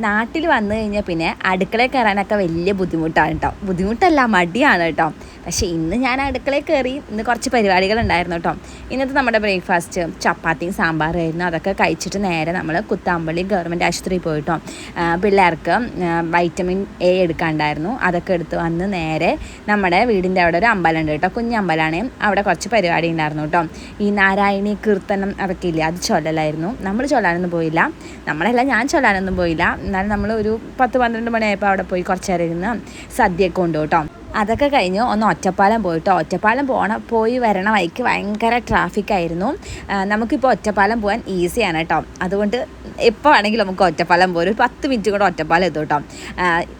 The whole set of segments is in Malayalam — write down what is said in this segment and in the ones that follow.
നാട്ടിൽ വന്നു കഴിഞ്ഞാൽ പിന്നെ അടുക്കളയിൽ കയറാനൊക്കെ വലിയ ബുദ്ധിമുട്ടാണ് കേട്ടോ. ബുദ്ധിമുട്ടല്ല, മടിയാണ് കേട്ടോ. പക്ഷേ ഇന്ന് ഞാൻ അടുക്കളയിൽ കയറി. ഇന്ന് കുറച്ച് പരിപാടികളുണ്ടായിരുന്നു കേട്ടോ. ഇന്നത്തെ നമ്മുടെ ബ്രേക്ക്ഫാസ്റ്റ് ചപ്പാത്തിയും സാമ്പാറുമായിരുന്നു. അതൊക്കെ കഴിച്ചിട്ട് നേരെ നമ്മൾ കുത്താമ്പള്ളി ഗവൺമെൻറ് ആശുപത്രിയിൽ പോയിട്ടോ. പിള്ളേർക്ക് വൈറ്റമിൻ എ എടുക്കാണ്ടായിരുന്നു. അതൊക്കെ എടുത്ത് വന്ന് നേരെ നമ്മുടെ വീടിൻ്റെ അവിടെ ഒരു അമ്പലം ഉണ്ട് കേട്ടോ. കുഞ്ഞമ്പലമാണ്. അവിടെ കുറച്ച് പരിപാടി ഉണ്ടായിരുന്നു കേട്ടോ. ഈ നാരായണി കീർത്തനം അതൊക്കെ ഇല്ലേ, അത് ചൊല്ലലായിരുന്നു. നമ്മൾ ചൊല്ലാനൊന്നും പോയില്ല. ഞാൻ ചൊല്ലാനൊന്നും പോയില്ല. എന്നാലും നമ്മൾ ഒരു 10-12 മണിയായപ്പോൾ അവിടെ പോയി കുറച്ച് നേരം ഇരുന്ന് സദ്യയൊക്കെ ഉണ്ട് കേട്ടോ. അതൊക്കെ കഴിഞ്ഞ് ഒന്ന് ഒറ്റപ്പാലം പോയിട്ടോ. ഒറ്റപ്പാലം പോയി വരണ വഴിക്ക് ഭയങ്കര ട്രാഫിക്കായിരുന്നു. നമുക്കിപ്പോൾ ഒറ്റപ്പാലം പോകാൻ ഈസിയാണ് കേട്ടോ. അതുകൊണ്ട് എപ്പോൾ ആണെങ്കിലും നമുക്ക് ഒറ്റപ്പാലം പോരും. ഒരു 10 മിനിറ്റ് കൂടെ ഒറ്റപ്പാലം എത്തും കേട്ടോ.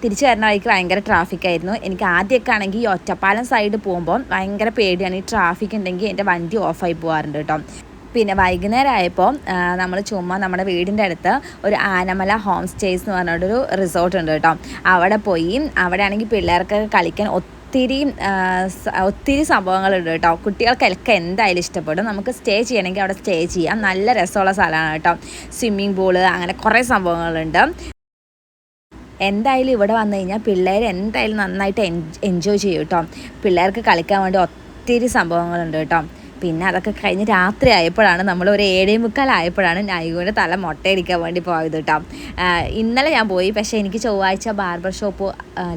തിരിച്ച് വരണ വഴിക്ക് ഭയങ്കര ട്രാഫിക്കായിരുന്നു. എനിക്ക് ആദ്യമൊക്കെ ആണെങ്കിൽ ഈ ഒറ്റപ്പാലം സൈഡ് പോകുമ്പോൾ ഭയങ്കര പേടിയാണ്. ഈ ട്രാഫിക് ഉണ്ടെങ്കിൽ എൻ്റെ വണ്ടി ഓഫായി പോകാറുണ്ട് കേട്ടോ. പിന്നെ വൈകുന്നേരം ആയപ്പോൾ നമ്മൾ ചുമ്മാ നമ്മുടെ വീടിൻ്റെ അടുത്ത് ഒരു ആനമല ഹോം സ്റ്റേസ് എന്ന് പറഞ്ഞിട്ടൊരു റിസോർട്ട് ഉണ്ട് കേട്ടോ. അവിടെ പോയി. അവിടെ ആണെങ്കിൽ പിള്ളേർക്ക് കളിക്കാൻ ഒത്തിരി സംഭവങ്ങളുണ്ട് കേട്ടോ. കുട്ടികൾക്കൊക്കെ എന്തായാലും ഇഷ്ടപ്പെടും. നമുക്ക് സ്റ്റേ ചെയ്യണമെങ്കിൽ അവിടെ സ്റ്റേ ചെയ്യാം. നല്ല രസമുള്ള സ്ഥലമാണ് കേട്ടോ. സ്വിമ്മിംഗ് പൂള് അങ്ങനെ കുറേ സംഭവങ്ങളുണ്ട്. എന്തായാലും ഇവിടെ വന്നു കഴിഞ്ഞാൽ പിള്ളേർ എന്തായാലും നന്നായിട്ട് എൻജോയ് ചെയ്യും കേട്ടോ. പിള്ളേർക്ക് കളിക്കാൻ വേണ്ടി ഒത്തിരി സംഭവങ്ങളുണ്ട് കേട്ടോ. പിന്നെ അതൊക്കെ കഴിഞ്ഞ് രാത്രി ആയപ്പോഴാണ് നമ്മൾ ഒരു 7:45 ആയപ്പോഴാണ് നൈഗുവിൻ്റെ തല മുട്ടയടിക്കാൻ വേണ്ടി പോയത് കേട്ടോ. ഇന്നലെ ഞാൻ പോയി. പക്ഷേ എനിക്ക് ചൊവ്വാഴ്ച ബാർബർ ഷോപ്പ്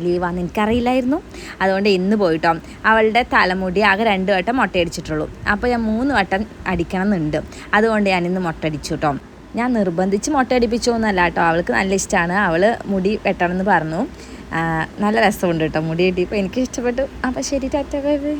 ലീവാണെന്ന് എനിക്കറിയില്ലായിരുന്നു. അതുകൊണ്ട് ഇന്ന് പോയിട്ടോ. അവളുടെ തലമുടി ആകെ 2 വട്ടം മുട്ടയടിച്ചിട്ടുള്ളൂ. അപ്പോൾ ഞാൻ 3 വട്ടം അടിക്കണം എന്നുണ്ട്. അതുകൊണ്ട് ഞാനിന്ന് മുട്ടയടിച്ചു കേട്ടോ. ഞാൻ നിർബന്ധിച്ച് മുട്ടയടിപ്പിച്ചോന്നല്ല കേട്ടോ. അവൾക്ക് നല്ല ഇഷ്ടമാണ്. അവൾ മുടി വെട്ടണമെന്ന് പറഞ്ഞു. നല്ല രസമുണ്ട് കേട്ടോ മുടി കിട്ടിയപ്പോൾ. എനിക്ക് ഇഷ്ടപ്പെട്ടു. അപ്പോൾ ശരി, ടാറ്റ, ബൈ ബൈ.